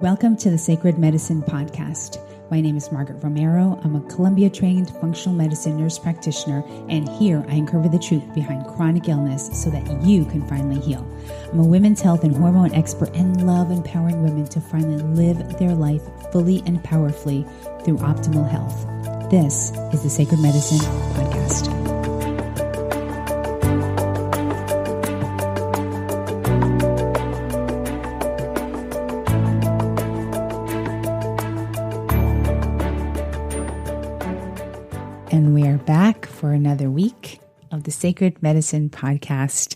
Welcome to the Sacred Medicine Podcast. My name is Margaret Romero. I'm a Columbia-trained functional medicine nurse practitioner, and here I uncover the truth behind chronic illness so that you can finally heal. I'm a women's health and hormone expert and love empowering women to finally live their life fully and powerfully through optimal health. This is the Sacred Medicine Podcast. And we are back for another week of the Sacred Medicine Podcast.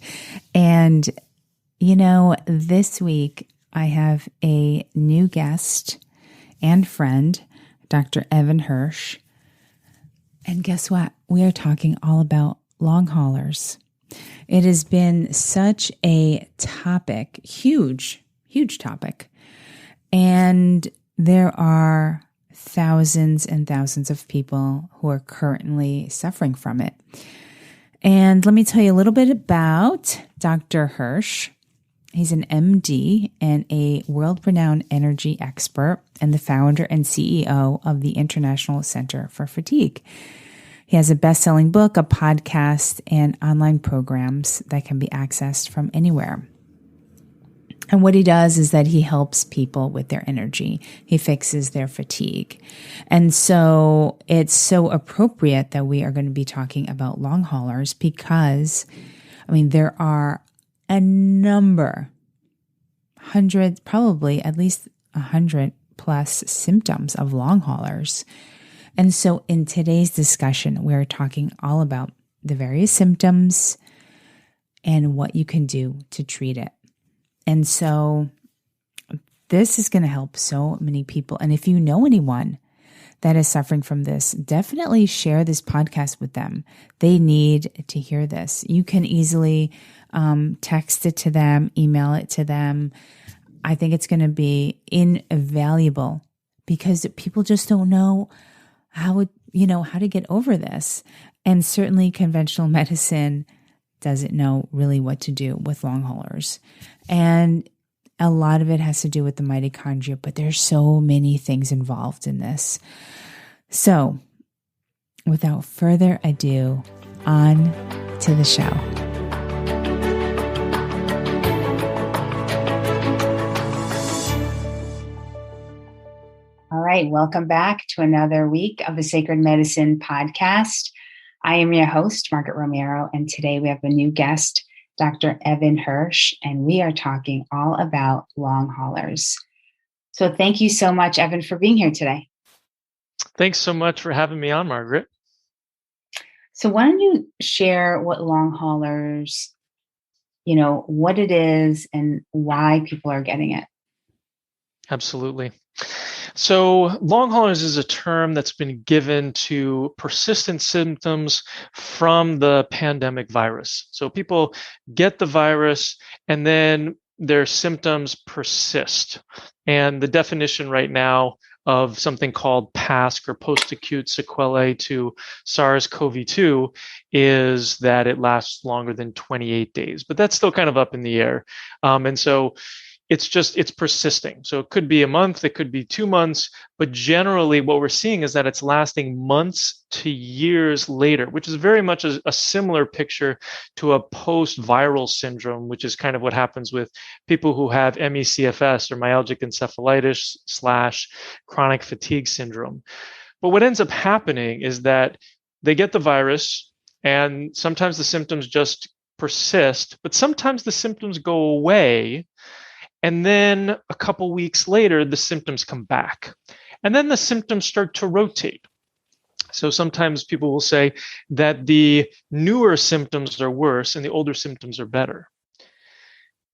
And, this week I have a new guest and friend, Dr. Evan Hirsch. And guess what? We are talking all about long haulers. It has been such a topic, huge topic. And there are thousands and thousands of people who are currently suffering from it. And let me tell you a little bit about Dr. Hirsch. He's an MD and a world-renowned energy expert and the founder and CEO of the International Center for Fatigue. He has a best-selling book, a podcast, and online programs that can be accessed from anywhere. And what he does is that he helps people with their energy. He fixes their fatigue. And so it's so appropriate that we are going to be talking about long haulers because, there are a number, hundreds, probably at least 100 plus symptoms of long haulers. And so in today's discussion, we're talking all about the various symptoms and what you can do to treat it. And so this is going to help so many people. And if you know anyone that is suffering from this, definitely share this podcast with them. They need to hear this. You can easily text it to them, email it to them. I think it's going to be invaluable because people just don't know how to get over this. And certainly conventional medicine doesn't know really what to do with long haulers. And a lot of it has to do with the mitochondria, but there's so many things involved in this. So without further ado, on to the show. All right, welcome back to another week of the Sacred Medicine Podcast. I am your host, Margaret Romero, and today we have a new guest, Dr. Evan Hirsch, and we are talking all about long haulers. So thank you so much, Evan, for being here today. Thanks so much for having me on, Margaret. So why don't you share what long haulers, what it is and why people are getting it? Absolutely. So long haulers is a term that's been given to persistent symptoms from the pandemic virus. So people get the virus and then their symptoms persist. And the definition right now of something called PASC or post-acute sequelae to SARS-CoV-2 is that it lasts longer than 28 days, but that's still kind of up in the air. And so it's persisting. So it could be a month, it could be 2 months, but generally what we're seeing is that it's lasting months to years later, which is very much a similar picture to a post-viral syndrome, which is kind of what happens with people who have ME/CFS or myalgic encephalitis / chronic fatigue syndrome. But what ends up happening is that they get the virus and sometimes the symptoms just persist, but sometimes the symptoms go away. And then a couple weeks later, the symptoms come back. And then the symptoms start to rotate. So sometimes people will say that the newer symptoms are worse and the older symptoms are better.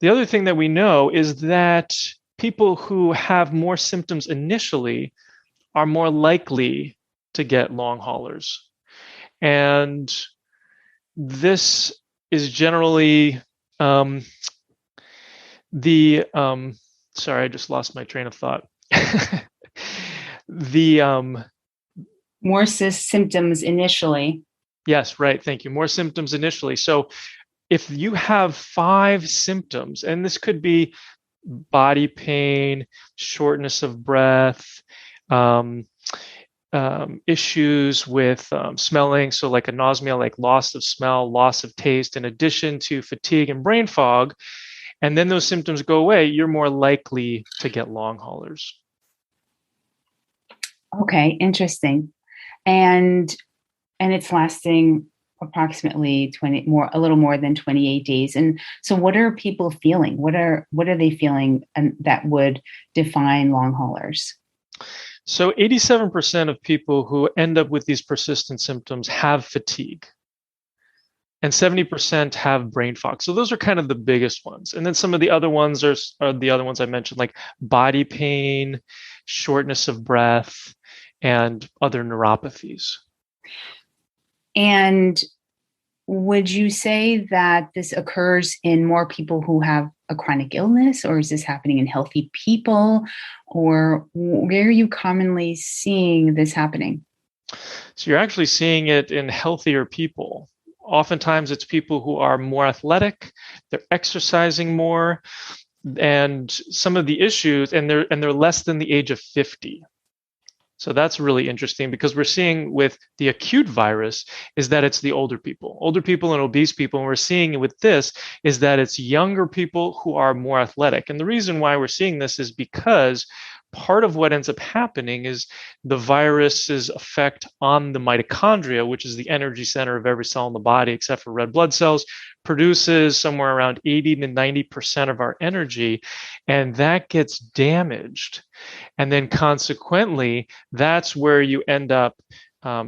The other thing that we know is that people who have more symptoms initially are more likely to get long haulers. And this is generally sorry, I just lost my train of thought. More symptoms initially. Yes, right. Thank you. More symptoms initially. So if you have 5 symptoms, and this could be body pain, shortness of breath, um, issues with smelling, so like anosmia, like loss of smell, loss of taste, in addition to fatigue and brain fog, and then those symptoms go away, you're more likely to get long haulers. Okay, interesting. And it's lasting approximately a little more than 28 days. And so what are people feeling? What are they feeling, and that would define long haulers? So 87% of people who end up with these persistent symptoms have fatigue, and 70% have brain fog. So those are kind of the biggest ones. And then some of the other ones are the other ones I mentioned, like body pain, shortness of breath, and other neuropathies. And would you say that this occurs in more people who have a chronic illness, or is this happening in healthy people, or where are you commonly seeing this happening? So you're actually seeing it in healthier people. Oftentimes it's people who are more athletic, they're exercising more, and some of the issues, and they're less than the age of 50. So that's really interesting, because we're seeing with the acute virus is that it's the older people and obese people. And we're seeing with this is that it's younger people who are more athletic. And the reason why we're seeing this is because part of what ends up happening is the virus's effect on the mitochondria, which is the energy center of every cell in the body, except for red blood cells, produces somewhere around 80 to 90% of our energy. And that gets damaged. And then consequently, that's where you end up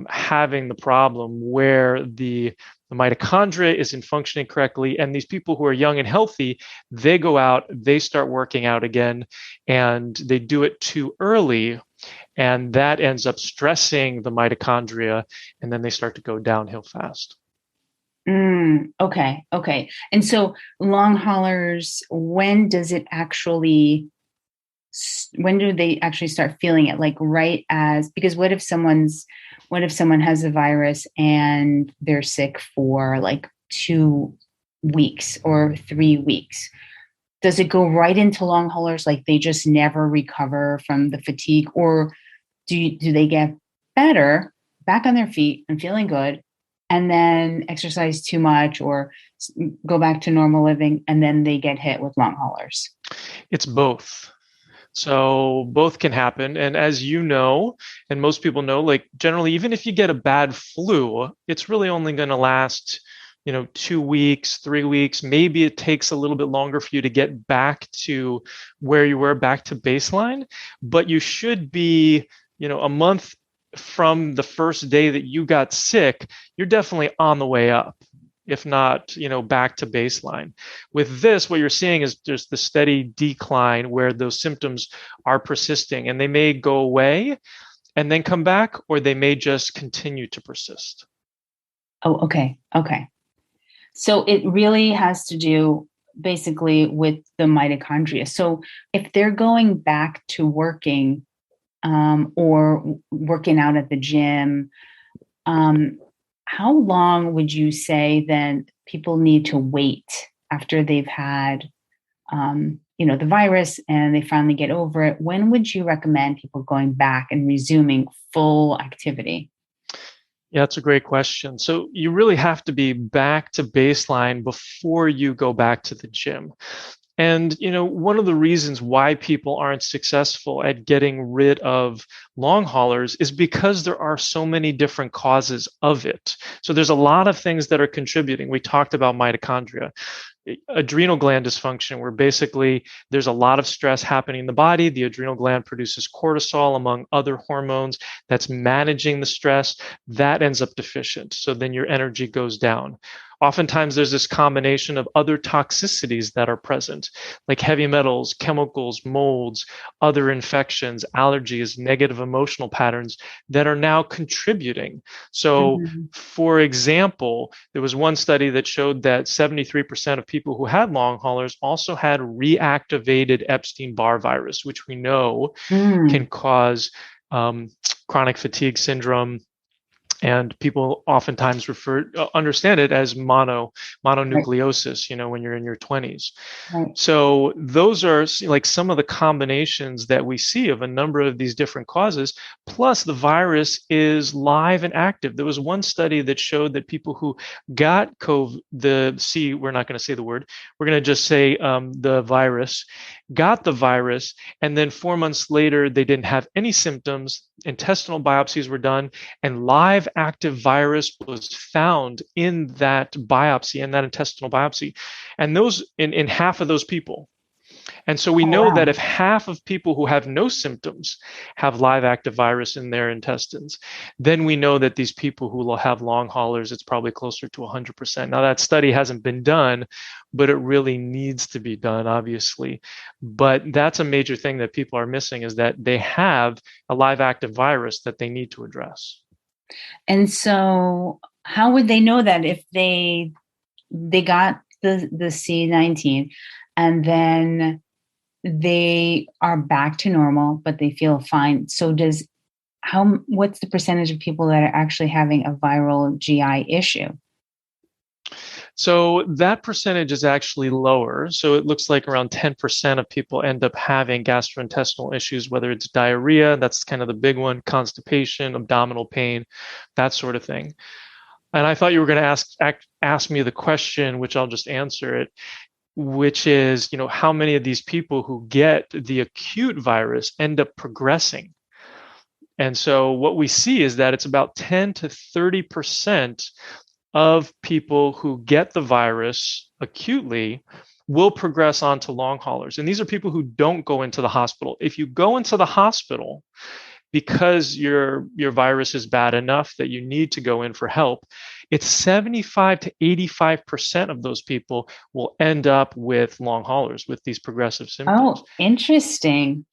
having the problem where the mitochondria isn't functioning correctly. And these people who are young and healthy, they go out, they start working out again, and they do it too early. And that ends up stressing the mitochondria, and then they start to go downhill fast. Okay. And so long haulers, when do they actually start feeling it? Like because what if someone has a virus and they're sick for like 2 weeks or 3 weeks? Does it go right into long haulers? Like they just never recover from the fatigue, or do they get better, back on their feet and feeling good, and then exercise too much or go back to normal living, and then they get hit with long haulers? It's both. So both can happen. And as you know, and most people know, like generally, even if you get a bad flu, it's really only going to last, 2 weeks, 3 weeks. Maybe it takes a little bit longer for you to get back to where you were, back to baseline. But you should be, a month from the first day that you got sick, you're definitely on the way up, if not, back to baseline. With this, what you're seeing is just the steady decline where those symptoms are persisting, and they may go away and then come back, or they may just continue to persist. Oh, okay. So it really has to do basically with the mitochondria. So if they're going back to working or working out at the gym, how long would you say then people need to wait after they've had, the virus and they finally get over it? When would you recommend people going back and resuming full activity? Yeah, that's a great question. So you really have to be back to baseline before you go back to the gym. And, one of the reasons why people aren't successful at getting rid of long haulers is because there are so many different causes of it. So there's a lot of things that are contributing. We talked about mitochondria, adrenal gland dysfunction, where basically there's a lot of stress happening in the body. The adrenal gland produces cortisol, among other hormones, that's managing the stress. That ends up deficient. So then your energy goes down. Oftentimes, there's this combination of other toxicities that are present, like heavy metals, chemicals, molds, other infections, allergies, negative emotional patterns that are now contributing. So, for example, there was one study that showed that 73% of people who had long haulers also had reactivated Epstein-Barr virus, which we know can cause chronic fatigue syndrome, And people oftentimes understand it as Right. mononucleosis, when you're in your 20s. Right. So those are like some of the combinations that we see of a number of these different causes. Plus, the virus is live and active. There was one study that showed that people who got COVID, we're not going to say the word, we're going to just say the virus, got the virus, and then 4 months later, they didn't have any symptoms. Intestinal biopsies were done, and live active virus was found in that biopsy, in that intestinal biopsy. And those in half of those people. And so we Oh, know that wow. if half of people who have no symptoms have live active virus in their intestines, then we know that these people who will have long haulers, it's probably closer to 100%. Now, that study hasn't been done, but it really needs to be done, obviously. But that's a major thing that people are missing, is that they have a live active virus that they need to address. And so how would they know that if they got the C19 and then they are back to normal, but they feel fine? So what's the percentage of people that are actually having a viral GI issue? So that percentage is actually lower. So it looks like around 10% of people end up having gastrointestinal issues, whether it's diarrhea, that's kind of the big one, constipation, abdominal pain, that sort of thing. And I thought you were going to ask me the question, which I'll just answer it, which is, how many of these people who get the acute virus end up progressing? And so what we see is that it's about 10 to 30% of people who get the virus acutely will progress on to long haulers. And these are people who don't go into the hospital. If you go into the hospital because your virus is bad enough that you need to go in for help, it's 75 to 85% of those people will end up with long haulers, with these progressive symptoms. Oh, interesting.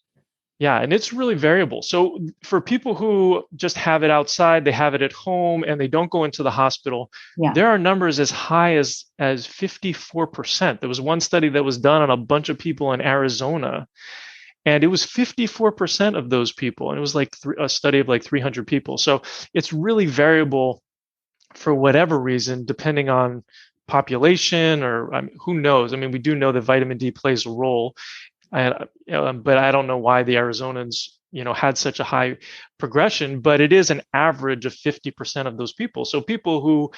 Yeah, and it's really variable. So for people who just have it outside, they have it at home, and they don't go into the hospital, Yeah. there are numbers as high as 54%. There was one study that was done on a bunch of people in Arizona, and it was 54% of those people, and it was like a study of like 300 people. So it's really variable for whatever reason, depending on population, or who knows. I mean, we do know that vitamin D plays a role, but I don't know why the Arizonans, had such a high progression. But it is an average of 50% of those people. So people who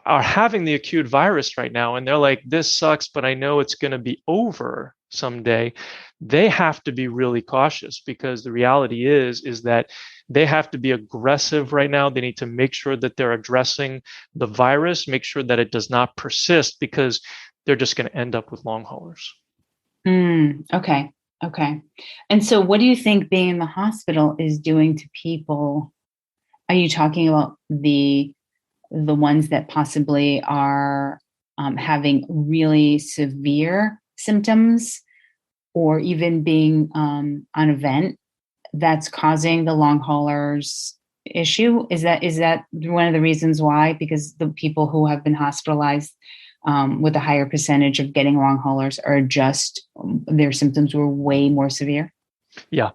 are having the acute virus right now, and they're like, "This sucks, but I know it's going to be over someday." They have to be really cautious, because the reality is that they have to be aggressive right now. They need to make sure that they're addressing the virus, make sure that it does not persist, because they're just going to end up with long haulers. Okay. Okay. And so what do you think being in the hospital is doing to people? Are you talking about the ones that possibly are having really severe symptoms, or even being on a vent that's causing the long haulers issue? Is that one of the reasons why? Because the people who have been hospitalized with a higher percentage of getting long haulers are just their symptoms were way more severe? Yeah.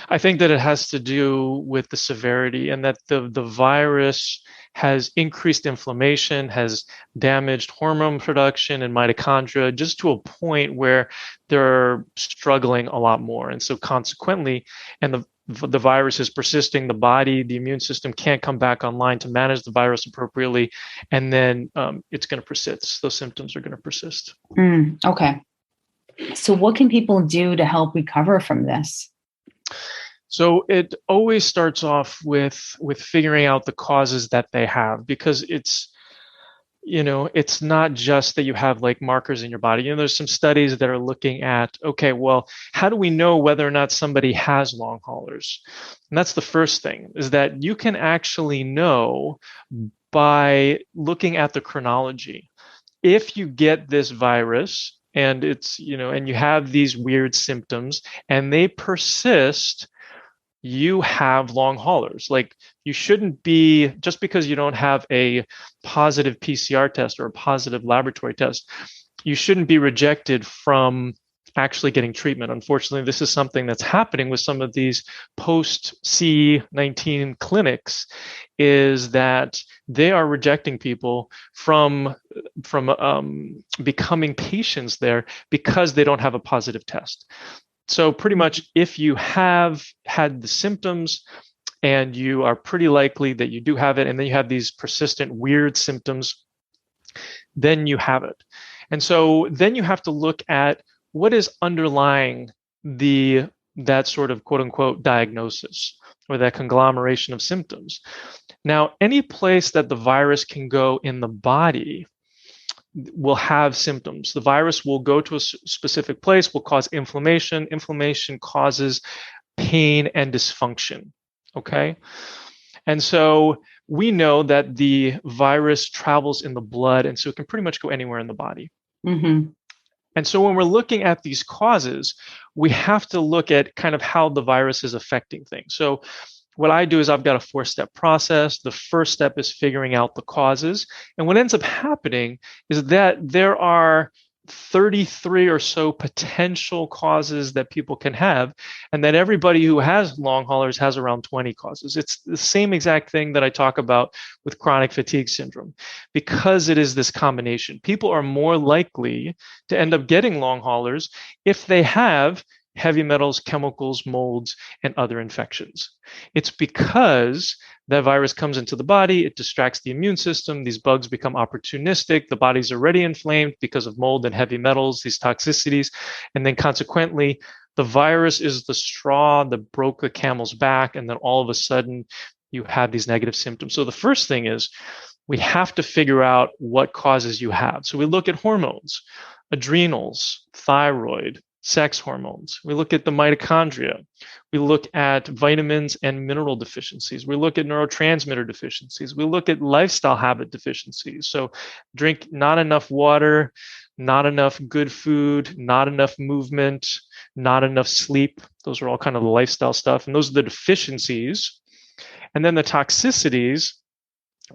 I think that it has to do with the severity, and that the virus has increased inflammation, has damaged hormone production and mitochondria, just to a point where they're struggling a lot more. And so consequently, and the virus is persisting, the body, the immune system can't come back online to manage the virus appropriately, and then it's going to persist. Those symptoms are going to persist. Okay. So what can people do to help recover from this? So it always starts off with figuring out the causes that they have, because it's not just that you have like markers in your body. There's some studies that are looking at, okay, well, how do we know whether or not somebody has long haulers? And that's the first thing, is that you can actually know by looking at the chronology. If you get this virus and and you have these weird symptoms and they persist, you have long haulers. Like, you shouldn't be, just because you don't have a positive PCR test or a positive laboratory test, you shouldn't be rejected from actually getting treatment. Unfortunately, this is something that's happening with some of these post-C19 clinics, is that they are rejecting people from becoming patients there because they don't have a positive test. So pretty much if you have had the symptoms and you are pretty likely that you do have it, and then you have these persistent weird symptoms, then you have it. And so then you have to look at what is underlying that sort of quote unquote diagnosis or that conglomeration of symptoms. Now, any place that the virus can go in the body will have symptoms. The virus will go to a specific place, will cause inflammation. Inflammation causes pain and dysfunction. Okay. And so we know that the virus travels in the blood, and so it can pretty much go anywhere in the body. Mm-hmm. And so when we're looking at these causes, we have to look at kind of how the virus is affecting things. So what I do is I've got a 4-step process. The first step is figuring out the causes. And what ends up happening is that there are 33 or so potential causes that people can have, and that everybody who has long haulers has around 20 causes. It's the same exact thing that I talk about with chronic fatigue syndrome, because it is this combination. People are more likely to end up getting long haulers if they have heavy metals, chemicals, molds, and other infections. It's because that virus comes into the body, it distracts the immune system, these bugs become opportunistic, the body's already inflamed because of mold and heavy metals, these toxicities, and then consequently, the virus is the straw that broke the camel's back, and then all of a sudden, you have these negative symptoms. So the first thing is, we have to figure out what causes you have. So we look at hormones, adrenals, thyroid, sex hormones. We look at the mitochondria. We look at vitamins and mineral deficiencies. We look at neurotransmitter deficiencies. We look at lifestyle habit deficiencies. So drink not enough water, not enough good food, not enough movement, not enough sleep. Those are all kind of the lifestyle stuff. And those are the deficiencies. And then the toxicities,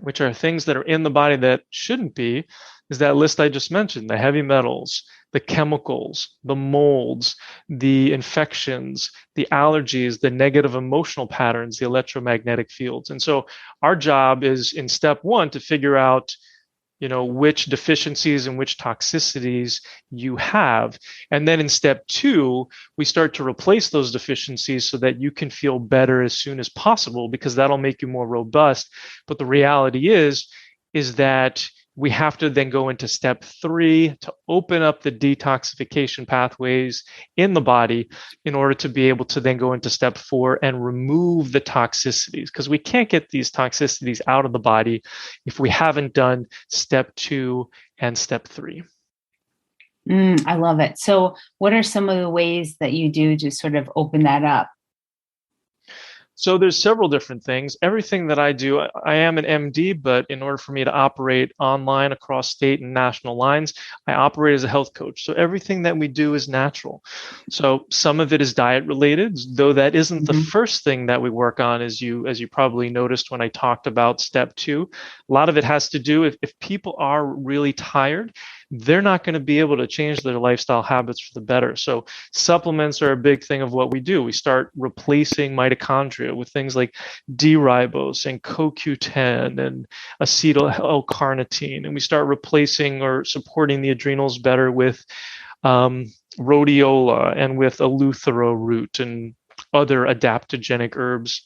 which are things that are in the body that shouldn't be, is that list I just mentioned: the heavy metals, the chemicals, the molds, the infections, the allergies, the negative emotional patterns, the electromagnetic fields. And so our job is, in step 1, to figure out, which deficiencies and which toxicities you have. And then in step 2, we start to replace those deficiencies so that you can feel better as soon as possible, because that'll make you more robust. But the reality is that we have to then go into step 3 to open up the detoxification pathways in the body in order to be able to then go into step 4 and remove the toxicities, because we can't get these toxicities out of the body if we haven't done step 2 and step 3. I love it. So what are some of the ways that you do to sort of open that up? So there's several different things. Everything that I do, I am an MD, but in order for me to operate online across state and national lines, I operate as a health coach. So everything that we do is natural. So some of it is diet related, though that isn't the first thing that we work on, as you probably noticed when I talked about step 2. A lot of it has to do if people are really tired, they're not going to be able to change their lifestyle habits for the better. So supplements are a big thing of what we do. We start replacing mitochondria with things like D-ribose and CoQ10 and acetyl L-carnitine. And we start replacing or supporting the adrenals better with rhodiola and with eleuthero root and other adaptogenic herbs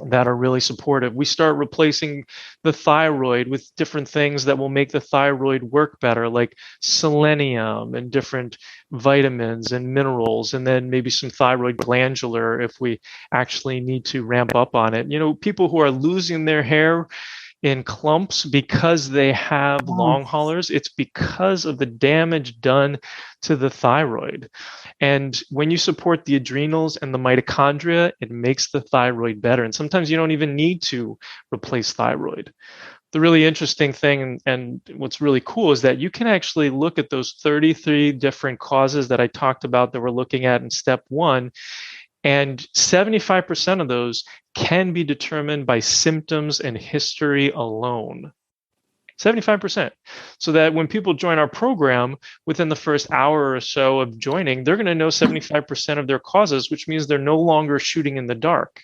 that are really supportive. We start replacing the thyroid with different things that will make the thyroid work better, like selenium and different vitamins and minerals, and then maybe some thyroid glandular if we actually need to ramp up on it. People who are losing their hair in clumps because they have long haulers, it's because of the damage done to the thyroid. And when you support the adrenals and the mitochondria, it makes the thyroid better. And sometimes you don't even need to replace thyroid. The really interesting thing and what's really cool is that you can actually look at those 33 different causes that I talked about that we're looking at in step 1, and 75% of those can be determined by symptoms and history alone. 75%. So that when people join our program, within the first hour or so of joining, they're going to know 75% of their causes, which means they're no longer shooting in the dark,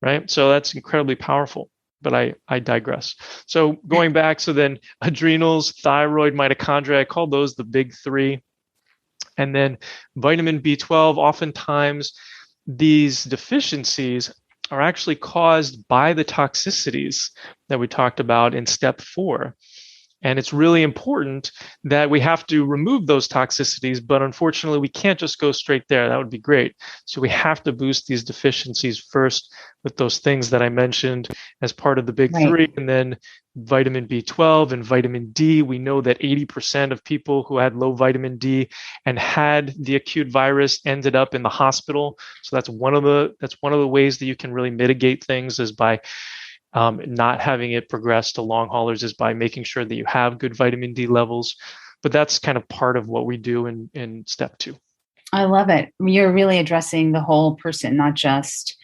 right? So that's incredibly powerful. But I digress. So going back, so then adrenals, thyroid, mitochondria, I call those the big three. And then vitamin B12, oftentimes these deficiencies are actually caused by the toxicities that we talked about in step 4. And it's really important that we have to remove those toxicities, but unfortunately, we can't just go straight there. That would be great. So we have to boost these deficiencies first with those things that I mentioned as part of the big three, and then vitamin B12 and vitamin D. We know that 80% of people who had low vitamin D and had the acute virus ended up in the hospital. So that's one of the ways that you can really mitigate things, is by not having it progress to long haulers, is by making sure that you have good vitamin D levels. But that's kind of part of what we do in step 2. I love it. You're really addressing the whole person, not just,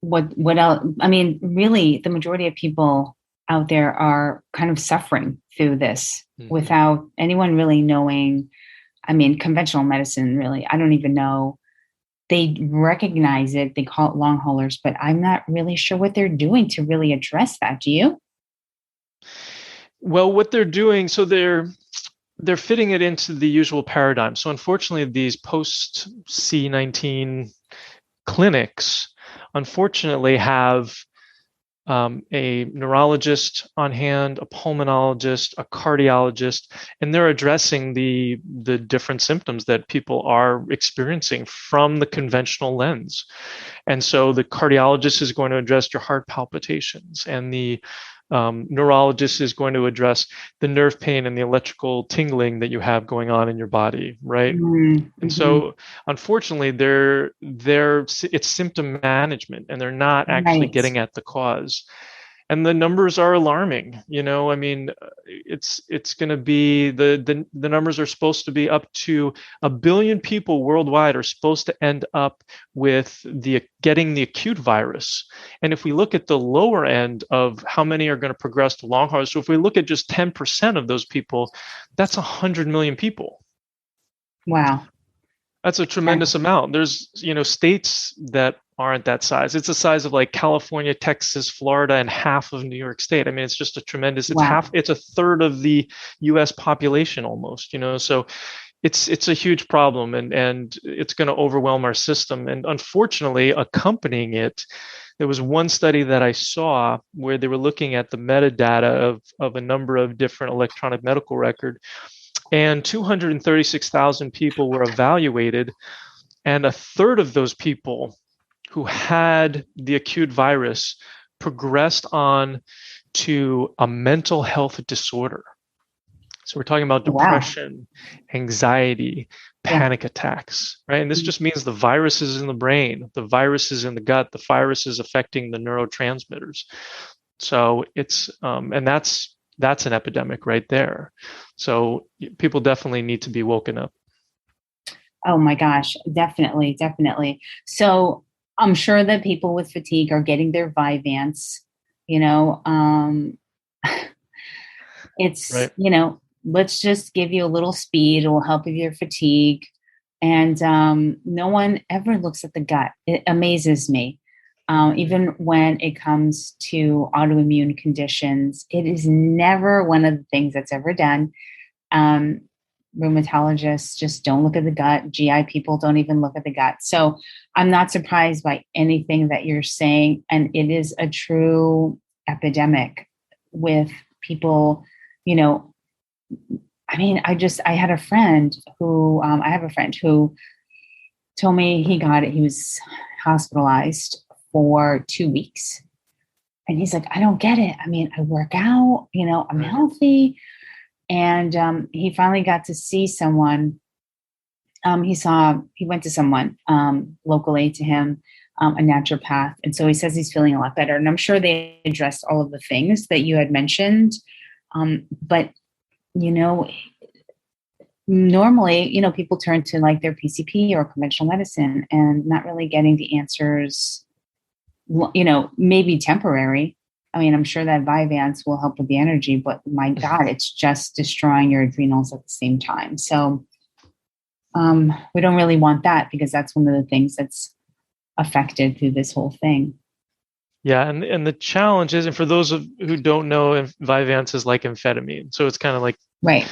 what else. I mean, really, the majority of people out there are kind of suffering through this without anyone really knowing. I mean, conventional medicine, really, I don't even know. They recognize it. They call it long haulers, but I'm not really sure what they're doing to really address that. Do you? Well, what they're doing, so they're fitting it into the usual paradigm. So unfortunately, these post C19 clinics, unfortunately, have a neurologist on hand, a pulmonologist, a cardiologist, and they're addressing the different symptoms that people are experiencing from the conventional lens. And so the cardiologist is going to address your heart palpitations, and the neurologist is going to address the nerve pain and the electrical tingling that you have going on in your body, right? Mm-hmm. And so, unfortunately, it's symptom management, and they're not actually getting at the cause. And the numbers are alarming. I mean, it's going to be the numbers are supposed to be up to 1 billion people worldwide are supposed to end up with getting the acute virus. And if we look at the lower end of how many are going to progress to long haulers, so if we look at just 10% of those people, that's 100 million people. Wow. That's a tremendous amount. There's, states that aren't that size. It's the size of like California, Texas, Florida, and half of New York State. I mean, it's just a tremendous, it's a third of the US population almost, so it's a huge problem, and it's going to overwhelm our system. And unfortunately, accompanying it, there was one study that I saw where they were looking at the metadata of a number of different electronic medical record, and 236,000 people were evaluated, and a third of those people who had the acute virus progressed on to a mental health disorder. So we're talking about depression, anxiety, panic attacks, right? And this just means the virus is in the brain, the virus is in the gut, the virus is affecting the neurotransmitters. So it's, and that's an epidemic right there. So people definitely need to be woken up. Oh my gosh, definitely, definitely. So I'm sure that people with fatigue are getting their vivants, it's, right. Let's just give you a little speed. It will help with your fatigue. And no one ever looks at the gut. It amazes me. Even when it comes to autoimmune conditions, it is never one of the things that's ever done. Rheumatologists just don't look at the gut. GI people don't even look at the gut. So I'm not surprised by anything that you're saying. And it is a true epidemic with people, I mean, I have a friend who told me he got it. He was hospitalized for 2 weeks. And he's like, I don't get it. I mean, I work out, I'm healthy. And he finally got to see someone. He went to someone locally to him, a naturopath. And so he says he's feeling a lot better. And I'm sure they addressed all of the things that you had mentioned. But, normally, people turn to like their PCP or conventional medicine and not really getting the answers, maybe temporary, I mean, I'm sure that vivants will help with the energy, but my God, it's just destroying your adrenals at the same time. So we don't really want that, because that's one of the things that's affected through this whole thing. Yeah, and the challenge is, and for those who don't know, Vyvanse is like amphetamine, so it's kind of Right.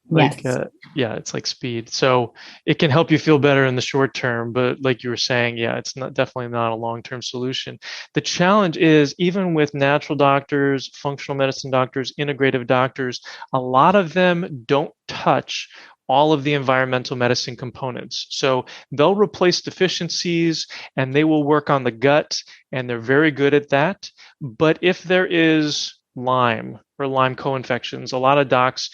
like Yes. yeah, it's like speed. So it can help you feel better in the short term, but like you were saying, yeah, it's not definitely not a long-term solution. The challenge is, even with natural doctors, functional medicine doctors, integrative doctors, a lot of them don't touch all of the environmental medicine components. So they'll replace deficiencies and they will work on the gut, and they're very good at that. But if there is Lyme or Lyme co-infections, a lot of docs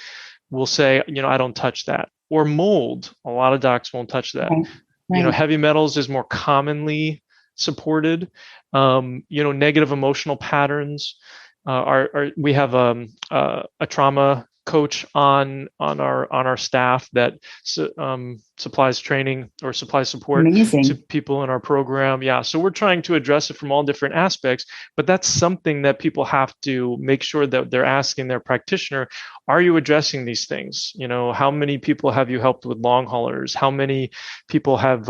will say, I don't touch that. Or mold, a lot of docs won't touch that. Right. Right. Heavy metals is more commonly supported. Negative emotional patterns are we have a trauma coach on our staff that supplies training or supplies support to Amazing. people in our program. Yeah, so we're trying to address it from all different aspects, but that's something that people have to make sure that they're asking their practitioner, are you addressing these things? How many people have you helped with long haulers? How many people have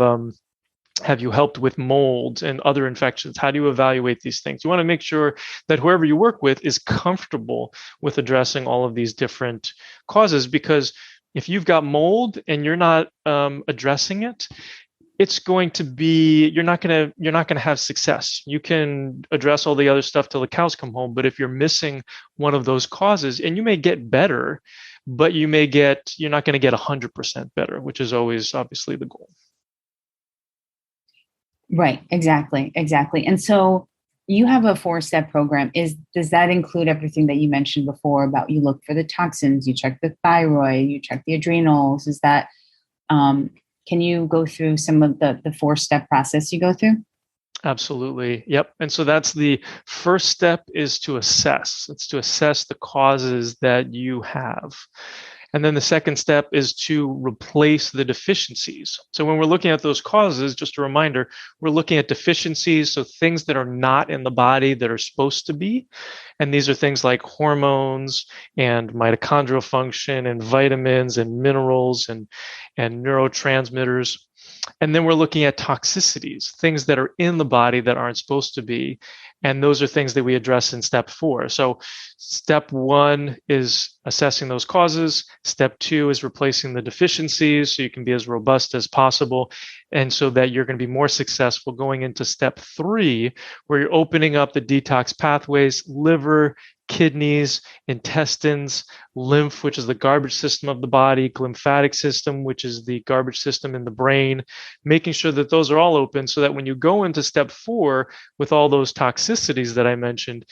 you helped with mold and other infections? How do you evaluate these things? You want to make sure that whoever you work with is comfortable with addressing all of these different causes, because if you've got mold and you're not addressing it, it's going to be, you're not going to have success. You can address all the other stuff till the cows come home, but if you're missing one of those causes, and you may get better, but you're not going to get 100% better, which is always obviously the goal. Right. Exactly. Exactly. And so you have a 4-step program. Does that include everything that you mentioned before about, you look for the toxins, you check the thyroid, you check the adrenals? Is that, can you go through some of the 4-step process you go through? Absolutely. Yep. And so that's the first step, is to assess. It's to assess the causes that you have. And then the second step is to replace the deficiencies. So when we're looking at those causes, just a reminder, we're looking at deficiencies, so things that are not in the body that are supposed to be. And these are things like hormones and mitochondrial function and vitamins and minerals and neurotransmitters. And then we're looking at toxicities, things that are in the body that aren't supposed to be. And those are things that we address in step 4. So step 1 is assessing those causes. Step 2 is replacing the deficiencies so you can be as robust as possible, and so that you're going to be more successful going into step 3, where you're opening up the detox pathways: liver, kidneys, intestines, lymph, which is the garbage system of the body, lymphatic system, which is the garbage system in the brain, making sure that those are all open, so that when you go into step 4 with all those toxicities that I mentioned,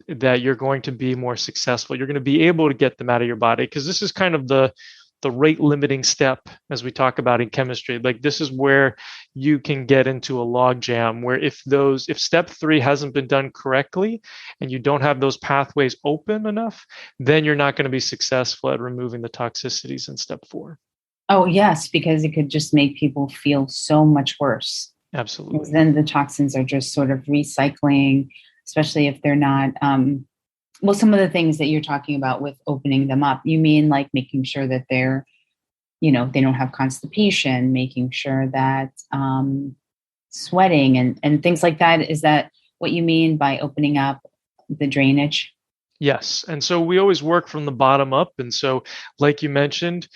that you're going to be more successful. You're going to be able to get them out of your body, because this is kind of the rate limiting step, as we talk about in chemistry. Like, this is where you can get into a log jam, where if step 3 hasn't been done correctly and you don't have those pathways open enough, then you're not going to be successful at removing the toxicities in step 4. Oh, yes, because it could just make people feel so much worse. Absolutely. Because then the toxins are just sort of recycling, especially if they're not, well, some of the things that you're talking about with opening them up, you mean like making sure that they're, they don't have constipation, making sure that sweating and things like that. Is that what you mean by opening up the drainage? Yes. And so we always work from the bottom up. And so, like you mentioned,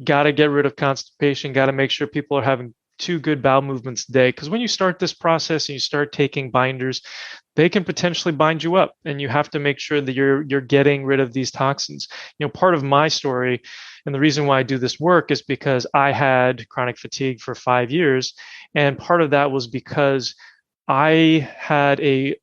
got to get rid of constipation, got to make sure people are having 2 good bowel movements a day. Because when you start this process and you start taking binders, they can potentially bind you up, and you have to make sure that you're getting rid of these toxins. Part of my story, and the reason why I do this work, is because I had chronic fatigue for 5 years, and part of that was because I had a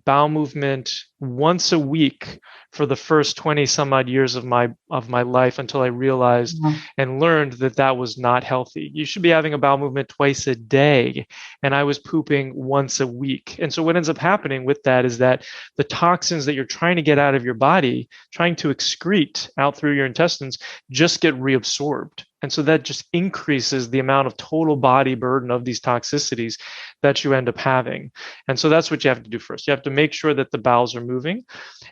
bowel movement once a week for the first 20 some odd years of my life, until I realized and learned that that was not healthy. You should be having a bowel movement twice a day, and I was pooping once a week. And so what ends up happening with that is that the toxins that you're trying to get out of your body, trying to excrete out through your intestines, just get reabsorbed. And so that just increases the amount of total body burden of these toxicities that you end up having. And so that's what you have to do first. You have to make sure that the bowels are moving.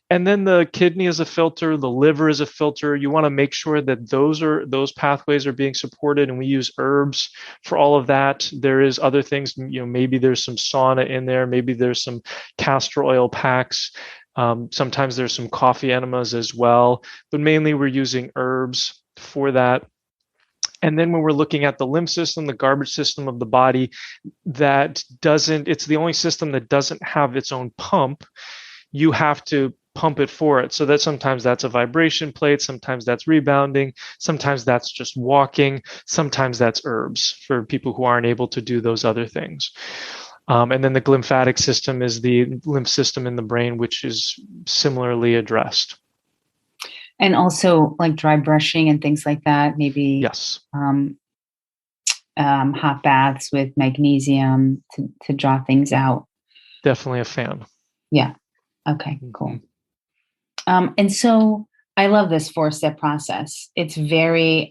And then the kidney is a filter, the liver is a filter. You want to make sure that those pathways are being supported. And we use herbs for all of that. There is other things, maybe there's some sauna in there, maybe there's some castor oil packs. Sometimes there's some coffee enemas as well, but mainly we're using herbs for that. And then when we're looking at the lymph system, the garbage system of the body, it's the only system that doesn't have its own pump. You have to pump it for it. So that sometimes that's a vibration plate, sometimes that's rebounding, sometimes that's just walking, sometimes that's herbs for people who aren't able to do those other things. And then the lymphatic system is the lymph system in the brain, which is similarly addressed. And also like dry brushing and things like that, maybe yes, hot baths with magnesium to draw things out. Definitely a fan. Yeah. Okay, cool. And so I love this 4-step process. It's very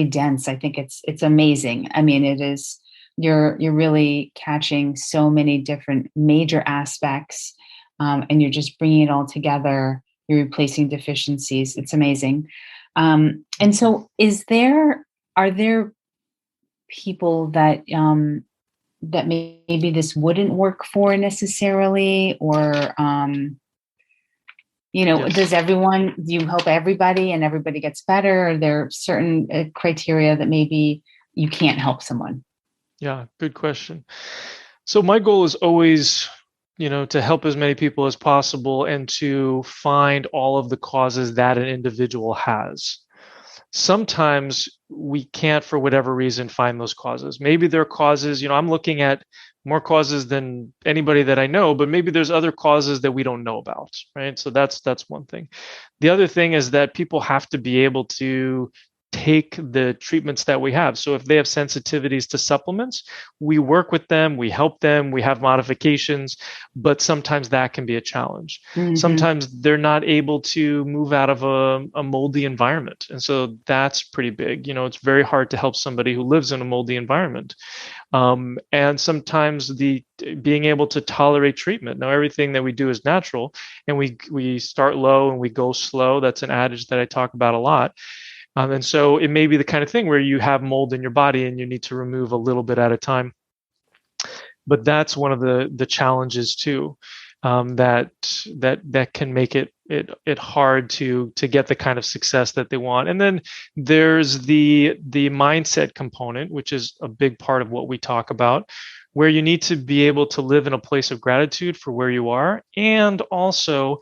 dense. I think it's amazing. I mean, it is, you're really catching so many different major aspects, and you're just bringing it all together. You're replacing deficiencies. It's amazing. And so are there people that that maybe this wouldn't work for necessarily, or Yes. do you help everybody and everybody gets better? Or are there certain criteria that maybe you can't help someone? Yeah, good question. So my goal is always, to help as many people as possible and to find all of the causes that an individual has. Sometimes we can't, for whatever reason, find those causes. Maybe there are causes, I'm looking at more causes than anybody that I know, but maybe there's other causes that we don't know about, right? So that's one thing. The other thing is that people have to be able to take the treatments that we have. So if they have sensitivities to supplements, we work with them, we help them, we have modifications, but sometimes that can be a challenge. Mm-hmm. Sometimes they're not able to move out of a moldy environment. And so that's pretty big. It's very hard to help somebody who lives in a moldy environment. And sometimes being able to tolerate treatment. Now, everything that we do is natural, and we start low and we go slow. That's an adage that I talk about a lot. And so it may be the kind of thing where you have mold in your body and you need to remove a little bit at a time. But that's one of the challenges too, that can make it hard to get the kind of success that they want. And then there's the mindset component, which is a big part of what we talk about, where you need to be able to live in a place of gratitude for where you are, and also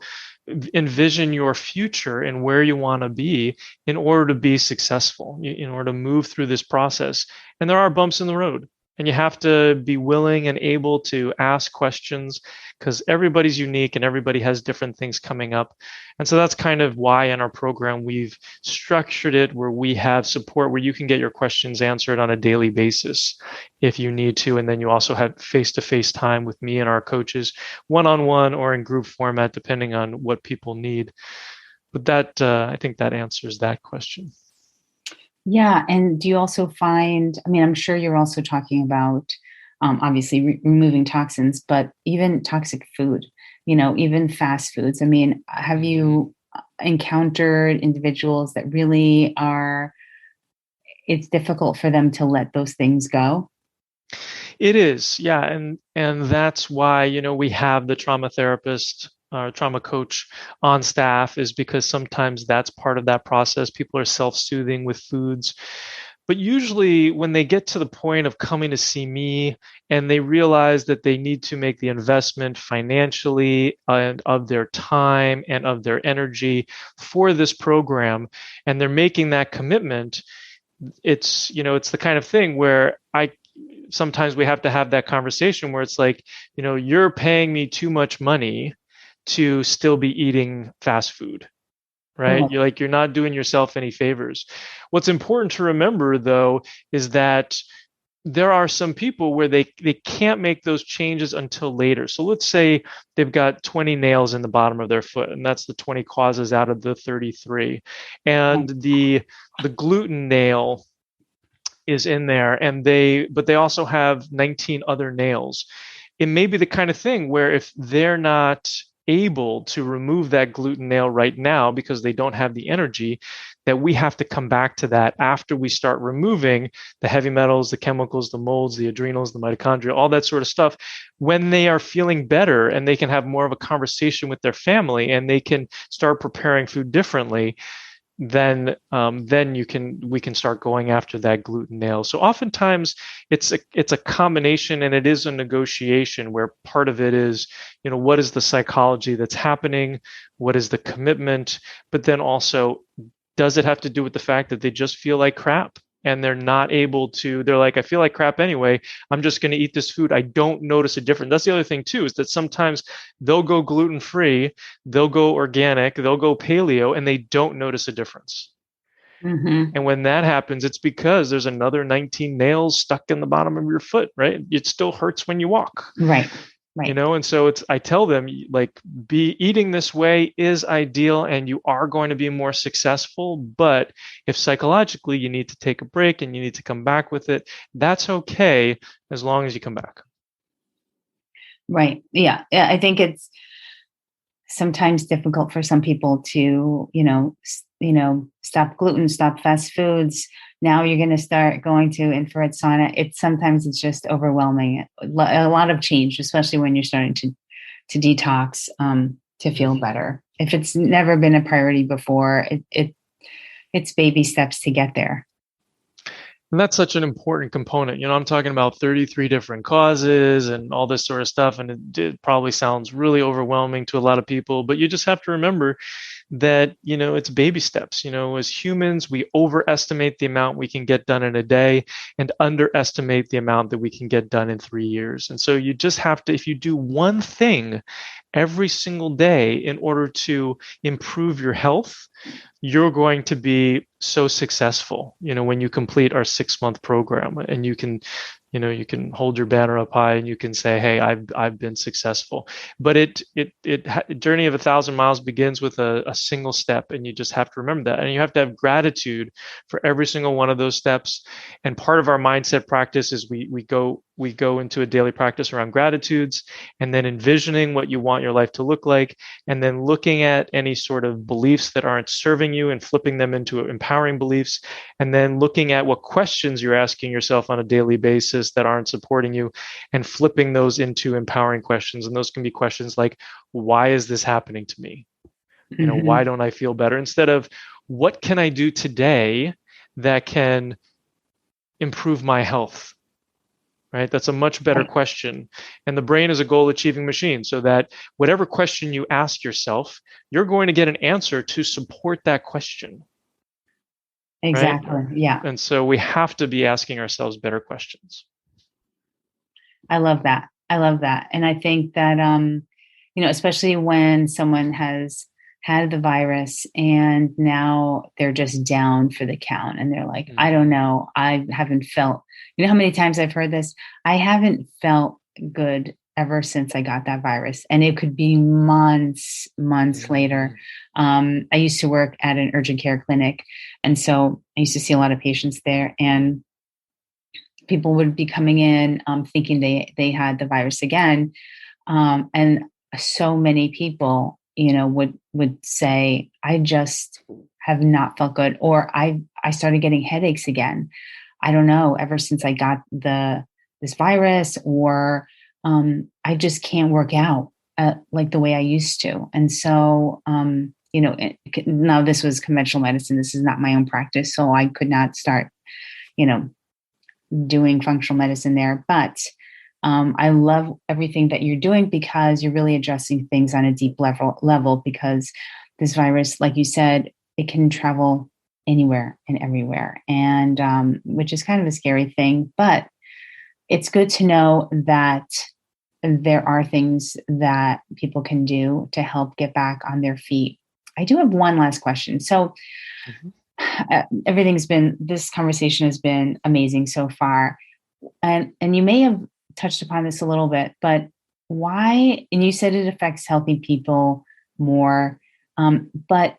envision your future and where you want to be in order to be successful, in order to move through this process. And there are bumps in the road, and you have to be willing and able to ask questions, because everybody's unique and everybody has different things coming up. And so that's kind of why in our program we've structured it where we have support where you can get your questions answered on a daily basis if you need to. And then you also have face-to-face time with me and our coaches, one-on-one or in group format, depending on what people need. But that I think that answers that question. Yeah. And do you also find, I'm sure you're also talking about obviously removing toxins, but even toxic food, even fast foods. Have you encountered individuals that really it's difficult for them to let those things go? It is. Yeah. And that's why, we have the trauma therapist, trauma coach on staff, is because sometimes that's part of that process. People are self-soothing with foods. But usually when they get to the point of coming to see me and they realize that they need to make the investment financially and of their time and of their energy for this program, and they're making that commitment, it's the kind of thing where sometimes we have to have that conversation where it's like, you're paying me too much money to still be eating fast food. Right? Mm-hmm. You're not doing yourself any favors. What's important to remember, though, is that there are some people where they can't make those changes until later. So let's say they've got 20 nails in the bottom of their foot, and that's the 20 causes out of the 33. And the gluten nail is in there, and but they also have 19 other nails. It may be the kind of thing where if they're not able to remove that gluten nail right now because they don't have the energy, that we have to come back to that after we start removing the heavy metals, the chemicals, the molds, the adrenals, the mitochondria, all that sort of stuff, when they are feeling better and they can have more of a conversation with their family and they can start preparing food differently. Then we can start going after that gluten nail. So oftentimes it's a combination, and it is a negotiation where part of it is, what is the psychology that's happening? What is the commitment? But then also, does it have to do with the fact that they just feel like crap? And they're not able to, they're like, I feel like crap anyway. I'm just going to eat this food. I don't notice a difference. That's the other thing too, is that sometimes they'll go gluten-free, they'll go organic, they'll go paleo, and they don't notice a difference. Mm-hmm. And when that happens, it's because there's another 19 nails stuck in the bottom of your foot, right? It still hurts when you walk. Right. Right. And so I tell them, like, be eating this way is ideal and you are going to be more successful. But if psychologically you need to take a break and you need to come back with it, that's okay as long as you come back. Right. Yeah. I think it's sometimes difficult for some people to, stop gluten, stop fast foods. Now you're going to start going to infrared sauna. Sometimes it's just overwhelming. A lot of change, especially when you're starting to detox, to feel better. If it's never been a priority before, it's baby steps to get there. And that's such an important component. I'm talking about 33 different causes and all this sort of stuff. And it probably sounds really overwhelming to a lot of people, but you just have to remember that, it's baby steps. As humans, we overestimate the amount we can get done in a day and underestimate the amount that we can get done in 3 years. And so you just have to, if you do one thing every single day in order to improve your health, you're going to be so successful, when you complete our 6-month program, and you can hold your banner up high and you can say, hey, I've been successful. But journey of 1,000 miles begins with a single step, and you just have to remember that. And you have to have gratitude for every single one of those steps. And part of our mindset practice is we go into a daily practice around gratitudes, and then envisioning what you want your life to look like, and then looking at any sort of beliefs that aren't serving you and flipping them into empowering beliefs, and then looking at what questions you're asking yourself on a daily basis that aren't supporting you and flipping those into empowering questions. And those can be questions like, why is this happening to me? Why don't I feel better? Instead of, what can I do today that can improve my health? Right? That's a much better question. And the brain is a goal achieving machine, so that whatever question you ask yourself, you're going to get an answer to support that question. Exactly. Right? Yeah. And so we have to be asking ourselves better questions. I love that. And I think that, especially when someone has had the virus and now they're just down for the count and they're like, I don't know, I haven't felt, how many times I've heard this? I haven't felt good ever since I got that virus. And it could be months later. I used to work at an urgent care clinic. And so I used to see a lot of patients there, and people would be coming in thinking they had the virus again. And so many people, would say, I just have not felt good, or I started getting headaches again. I don't know, ever since I got this virus, or I just can't work out like the way I used to. And so, now this was conventional medicine. This is not my own practice, so I could not start, doing functional medicine there. But I love everything that you're doing, because you're really addressing things on a deep level, because this virus, like you said, it can travel anywhere and everywhere, and which is kind of a scary thing. But it's good to know that there are things that people can do to help get back on their feet. I do have one last question. So this conversation has been amazing so far. and you may have touched upon this a little bit, but why, and you said it affects healthy people more, but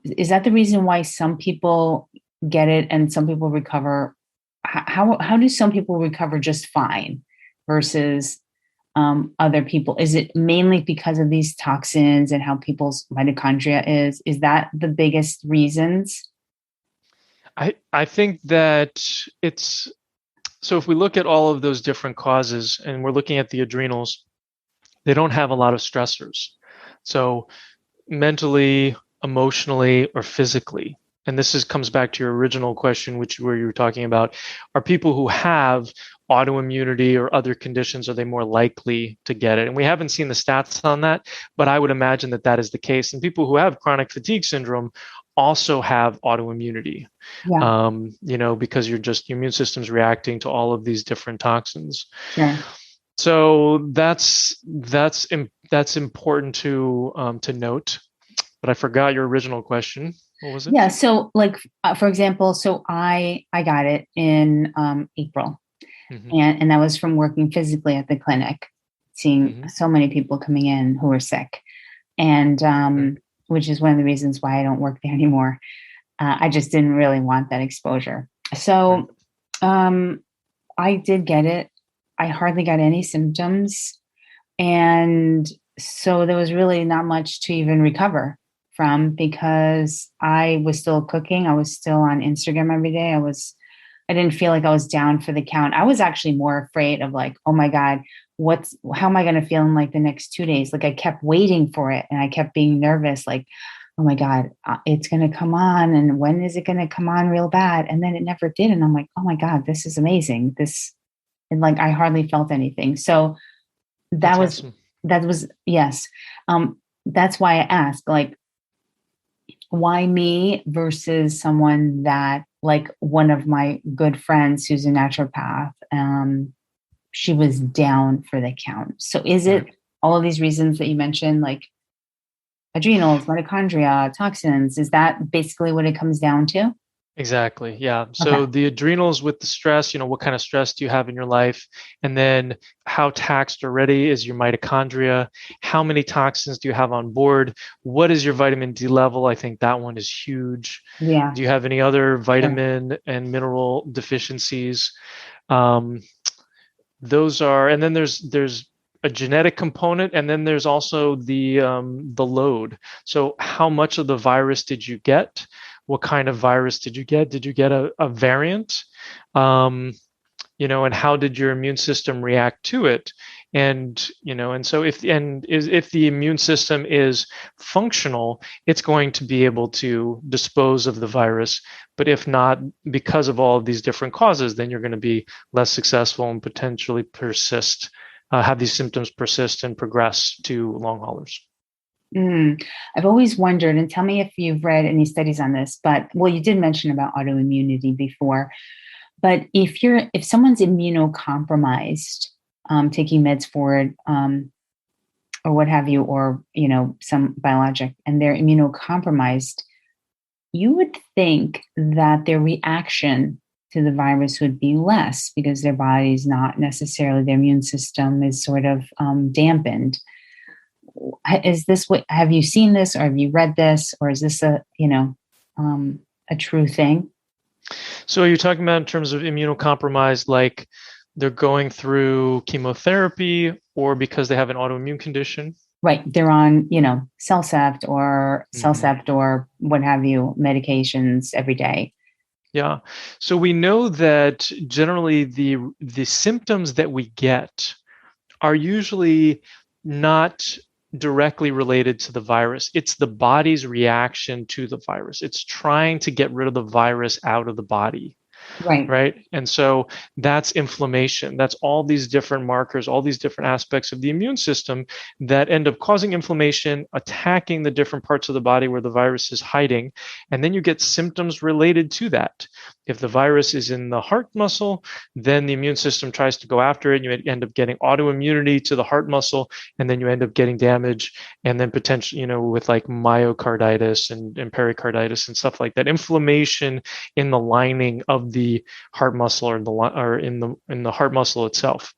is that the reason why some people get it and some people recover? How do some people recover just fine versus other people? Is it mainly because of these toxins and how people's mitochondria is? Is that the biggest reasons? I think that it's so if we look at all of those different causes and we're looking at the adrenals, they don't have a lot of stressors. So mentally, emotionally, or physically. And this comes back to your original question, where you were talking about, are people who have autoimmunity or other conditions, are they more likely to get it? And we haven't seen the stats on that, but I would imagine that that is the case. And people who have chronic fatigue syndrome also have autoimmunity, Yeah. because your immune system's reacting to all of these different toxins. Sure. So that's important to note. But I forgot your original question. What was it? Yeah. So, like, for example, so I got it in April, and that was from working physically at the clinic, seeing so many people coming in who were sick, and which is one of the reasons why I don't work there anymore. I just didn't really want that exposure. So, I did get it. I hardly got any symptoms, and so there was really not much to even recover from, because I was still cooking. I was still on Instagram every day. I didn't feel like I was down for the count. I was actually more afraid of, like, oh my God, how am I going to feel in like the next 2 days? Like, I kept waiting for it and I kept being nervous, like, oh my God, it's going to come on. And when is it going to come on real bad? And then it never did. And I'm like, oh my God, this is amazing. And like, I hardly felt anything. So that was, yes. That's why I asked, like, why me versus someone that, like, one of my good friends who's a naturopath, she was down for the count. So is it all of these reasons that you mentioned, like adrenals, mitochondria, toxins? Is that basically what it comes down to? Exactly. Yeah. So the adrenals with the stress, what kind of stress do you have in your life? And then how taxed already is your mitochondria? How many toxins do you have on board? What is your vitamin D level? I think that one is huge. Yeah. Do you have any other vitamin and mineral deficiencies? Those are, and then there's a genetic component, and then there's also the load. So how much of the virus did you get? What kind of virus did you get? Did you get a variant? And how did your immune system react to it? And so if the immune system is functional, it's going to be able to dispose of the virus. But if not, because of all of these different causes, then you're going to be less successful and potentially have these symptoms persist and progress to long haulers. I've always wondered, and tell me if you've read any studies on this, but, well, you did mention about autoimmunity before, but if someone's immunocompromised, taking meds forward, or what have you, or, some biologic, and they're immunocompromised, you would think that their reaction to the virus would be less, because their body's not necessarily, their immune system is sort of dampened. Is this what, have you seen this, or have you read this, or is this a true thing? So are you talking about in terms of immunocompromised, like they're going through chemotherapy, or because they have an autoimmune condition? Right. They're on, CellCept or what have you, medications every day. Yeah. So we know that generally the symptoms that we get are usually not directly related to the virus. It's the body's reaction to the virus. It's trying to get rid of the virus out of the body. Right. And so that's inflammation. That's all these different markers, all these different aspects of the immune system that end up causing inflammation, attacking the different parts of the body where the virus is hiding. And then you get symptoms related to that. If the virus is in the heart muscle, then the immune system tries to go after it. And you end up getting autoimmunity to the heart muscle, and then you end up getting damage, and then potentially, with like myocarditis and pericarditis and stuff like that, inflammation in the lining of the the heart muscle or in the heart muscle itself.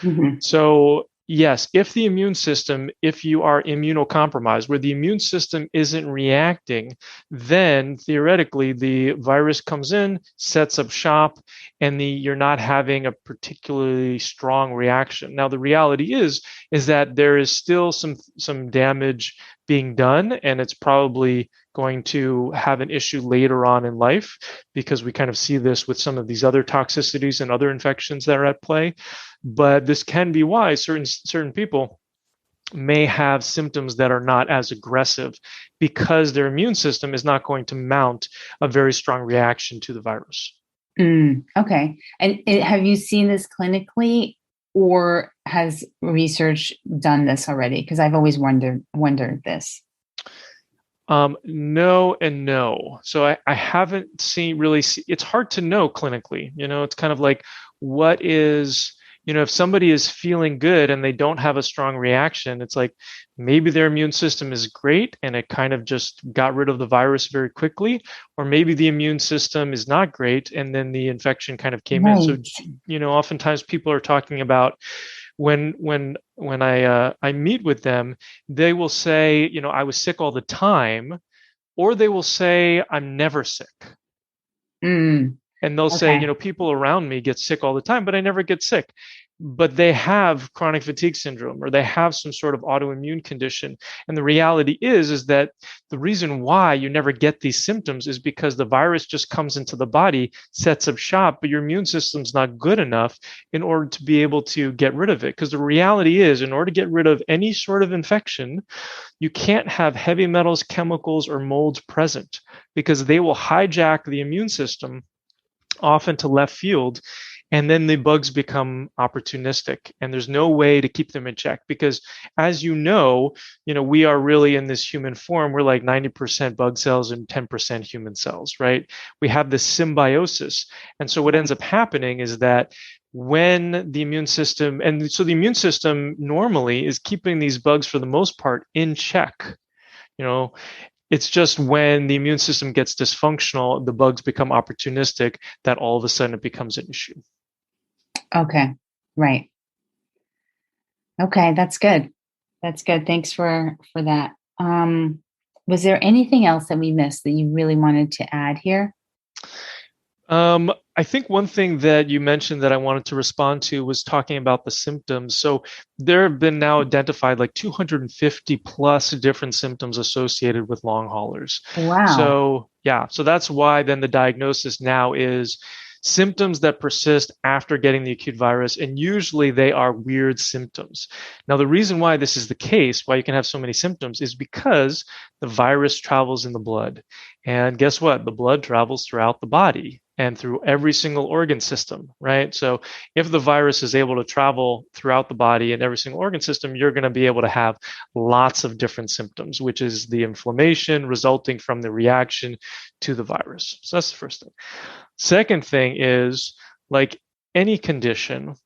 Mm-hmm. So yes, if you are immunocompromised, where the immune system isn't reacting, then theoretically the virus comes in, sets up shop, and you're not having a particularly strong reaction. Now, the reality is that there is still some damage being done, and it's probably going to have an issue later on in life, because we kind of see this with some of these other toxicities and other infections that are at play. But this can be why certain people may have symptoms that are not as aggressive, because their immune system is not going to mount a very strong reaction to the virus. Okay. And have you seen this clinically, or has research done this already? Because I've always wondered this. No and no. So I haven't it's hard to know clinically. It's kind of like, what is, if somebody is feeling good and they don't have a strong reaction, it's like maybe their immune system is great and it kind of just got rid of the virus very quickly, or maybe the immune system is not great and then the infection kind of came in. So, oftentimes people are talking about, when I meet with them, they will say, I was sick all the time, or they will say, I'm never sick. And they'll say, people around me get sick all the time, but I never get sick. But they have chronic fatigue syndrome, or they have some sort of autoimmune condition. And the reality is that the reason why you never get these symptoms is because the virus just comes into the body, sets up shop, but your immune system's not good enough in order to be able to get rid of it. Because the reality is, in order to get rid of any sort of infection, you can't have heavy metals, chemicals, or molds present, because they will hijack the immune system off into left field, and then the bugs become opportunistic, and there's no way to keep them in check. Because, as we are really in this human form. We're like 90% bug cells and 10% human cells, right? We have this symbiosis. And so what ends up happening is that when the immune system, the immune system normally is keeping these bugs for the most part in check. It's just when the immune system gets dysfunctional, the bugs become opportunistic, that all of a sudden it becomes an issue. Okay. Right. Okay. That's good. That's good. Thanks for that. Was there anything else that we missed that you really wanted to add here? I think one thing that you mentioned that I wanted to respond to was talking about the symptoms. So there have been now identified like 250 plus different symptoms associated with long haulers. Wow. So that's why then the diagnosis now is symptoms that persist after getting the acute virus, and usually they are weird symptoms. Now, the reason why this is the case, why you can have so many symptoms, is because the virus travels in the blood. And guess what? The blood travels throughout the body and through every single organ system, right? So if the virus is able to travel throughout the body and every single organ system, you're going to be able to have lots of different symptoms, which is the inflammation resulting from the reaction to the virus. So that's the first thing. Second thing is, like any condition,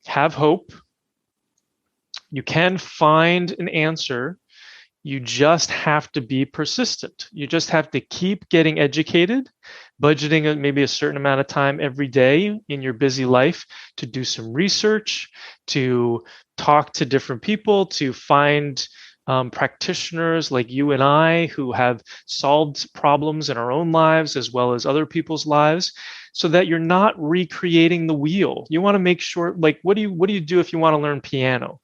have hope. You can find an answer. You just have to be persistent. You just have to keep getting educated, budgeting maybe a certain amount of time every day in your busy life to do some research, to talk to different people, to find practitioners like you and I who have solved problems in our own lives as well as other people's lives, so that you're not recreating the wheel. You want to make sure, like, what do you do if you want to learn piano?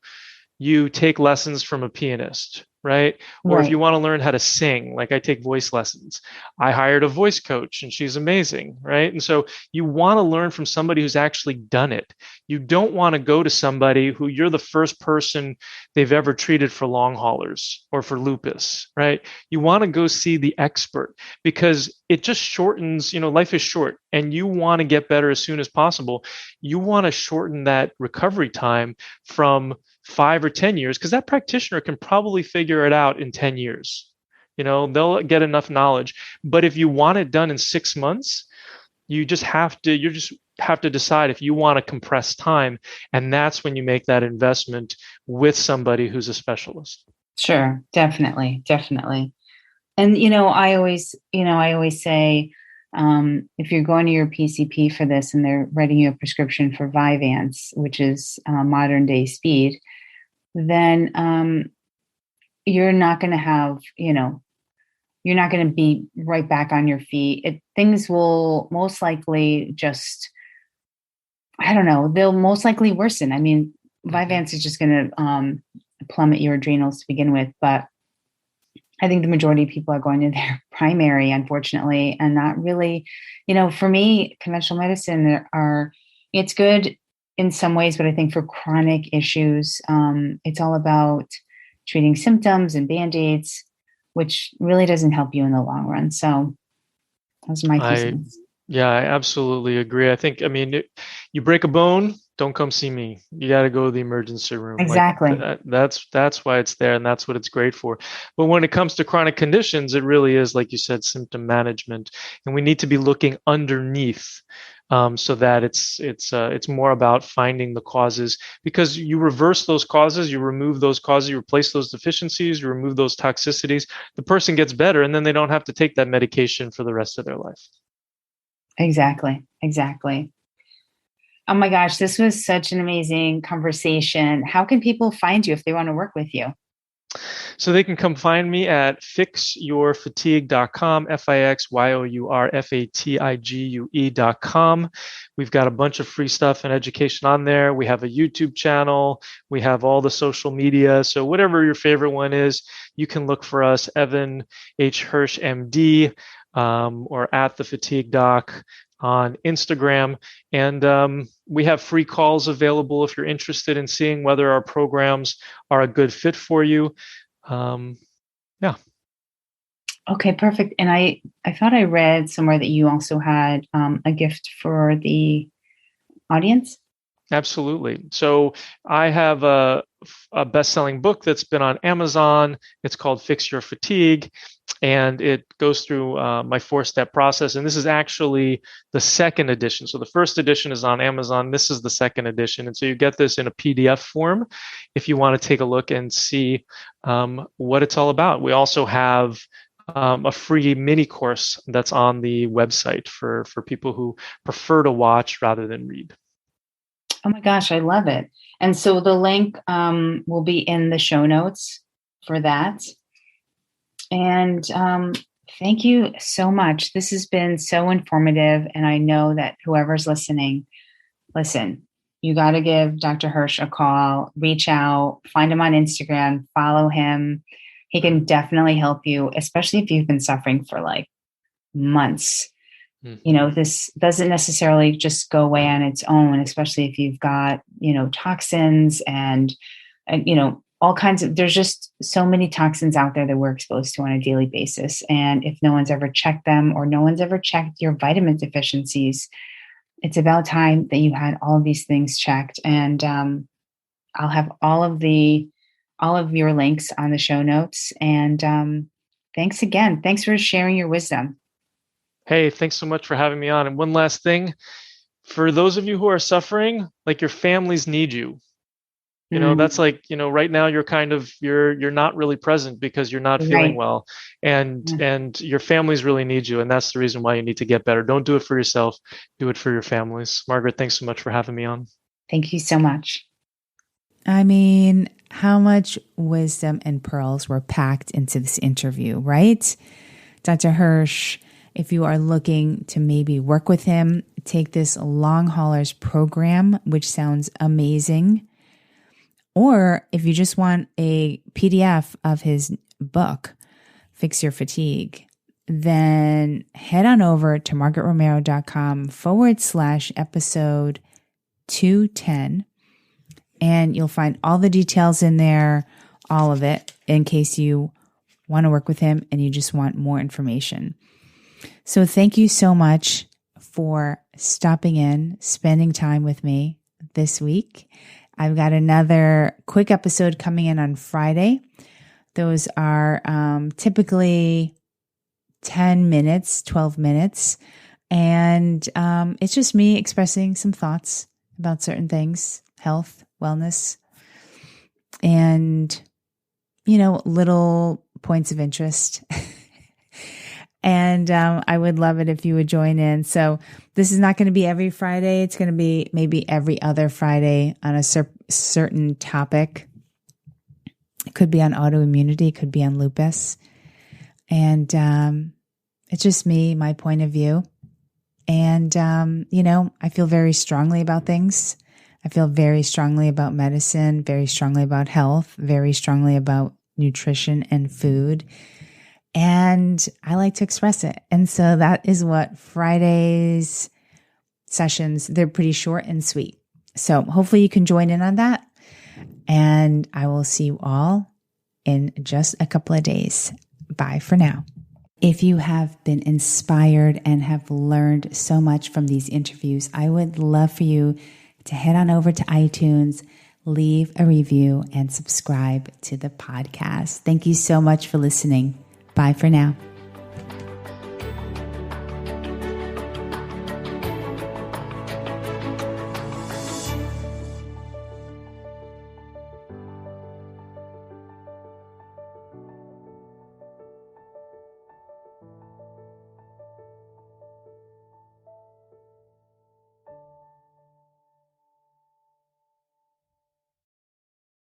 You take lessons from a pianist, right? Or if you want to learn how to sing, like I take voice lessons. I hired a voice coach and she's amazing, right? And so you want to learn from somebody who's actually done it. You don't want to go to somebody who you're the first person they've ever treated for long haulers or for lupus, right? You want to go see the expert, because it just shortens, life is short and you want to get better as soon as possible. You want to shorten that recovery time from 5 or 10 years, because that practitioner can probably figure it out in 10 years. They'll get enough knowledge. But if you want it done in 6 months, you just have to decide if you want to compress time. And that's when you make that investment with somebody who's a specialist. Sure. Definitely. And, I always say, If you're going to your PCP for this and they're writing you a prescription for vivants, which is modern day speed, then you're not going to have, you're not going to be right back on your feet. Things will most likely just, I don't know, they'll most likely worsen. I mean, Vyvanse is just going to plummet your adrenals to begin with, but I think the majority of people are going to their primary, unfortunately, and not really, for me, conventional medicine it's good in some ways, but I think for chronic issues, it's all about treating symptoms and Band-Aids, which really doesn't help you in the long run. So those are my 2 cents. Yeah, I absolutely agree. You break a bone, don't come see me. You got to go to the emergency room. Exactly. That's why it's there, and that's what it's great for. But when it comes to chronic conditions, it really is, like you said, symptom management, and we need to be looking underneath, so that it's more about finding the causes, because you reverse those causes, you remove those causes, you replace those deficiencies, you remove those toxicities. The person gets better, and then they don't have to take that medication for the rest of their life. Exactly. Oh my gosh, this was such an amazing conversation. How can people find you if they want to work with you? So they can come find me at fixyourfatigue.com, fixyourfatigue.com. We've got a bunch of free stuff and education on there. We have a YouTube channel. We have all the social media. So whatever your favorite one is, you can look for us, Evan H. Hirsch, MD, or at the Fatigue Doc on Instagram. And we have free calls available if you're interested in seeing whether our programs are a good fit for you. Yeah. Okay, perfect. And I thought I read somewhere that you also had a gift for the audience. Absolutely. So I have a best-selling book that's been on Amazon. It's called Fix Your Fatigue, and it goes through my 4-step process. And this is actually the second edition. So the first edition is on Amazon. This is the second edition. And so you get this in a PDF form if you want to take a look and see what it's all about. We also have a free mini course that's on the website for people who prefer to watch rather than read. Oh my gosh, I love it. And so the link will be in the show notes for that. And thank you so much. This has been so informative. And I know that whoever's listening, listen, you got to give Dr. Hirsch a call, reach out, find him on Instagram, follow him. He can definitely help you, especially if you've been suffering for like months. This doesn't necessarily just go away on its own, especially if you've got, toxins and all kinds of, there's just so many toxins out there that we're exposed to on a daily basis. And if no one's ever checked them or no one's ever checked your vitamin deficiencies, it's about time that you had all of these things checked. And I'll have all of your links on the show notes. And thanks again. Thanks for sharing your wisdom. Hey, thanks so much for having me on. And one last thing, for those of you who are suffering, like your families need you. That's like, right now you're not really present because you're not feeling well, and your families really need you. And that's the reason why you need to get better. Don't do it for yourself. Do it for your families. Margaret, thanks so much for having me on. Thank you so much. I mean, how much wisdom and pearls were packed into this interview, right? Dr. Hirsch, if you are looking to maybe work with him, take this Long Haulers program, which sounds amazing. Or if you just want a PDF of his book, Fix Your Fatigue, then head on over to margaretromero.com/episode 210. And you'll find all the details in there, all of it, in case you want to work with him and you just want more information. So thank you so much for stopping in, spending time with me this week. I've got another quick episode coming in on Friday. Those are typically 10 minutes, 12 minutes. And it's just me expressing some thoughts about certain things, health, wellness, and, little points of interest. And I would love it if you would join in. So this is not going to be every Friday. It's going to be maybe every other Friday on a certain topic. It could be on autoimmunity, it could be on lupus. And it's just me, my point of view. And, I feel very strongly about things. I feel very strongly about medicine, very strongly about health, very strongly about nutrition and food. And I like to express it. And so that is what Friday's sessions, they're pretty short and sweet. So hopefully you can join in on that. And I will see you all in just a couple of days. Bye for now. If you have been inspired and have learned so much from these interviews, I would love for you to head on over to iTunes, leave a review, and subscribe to the podcast. Thank you so much for listening. Bye for now.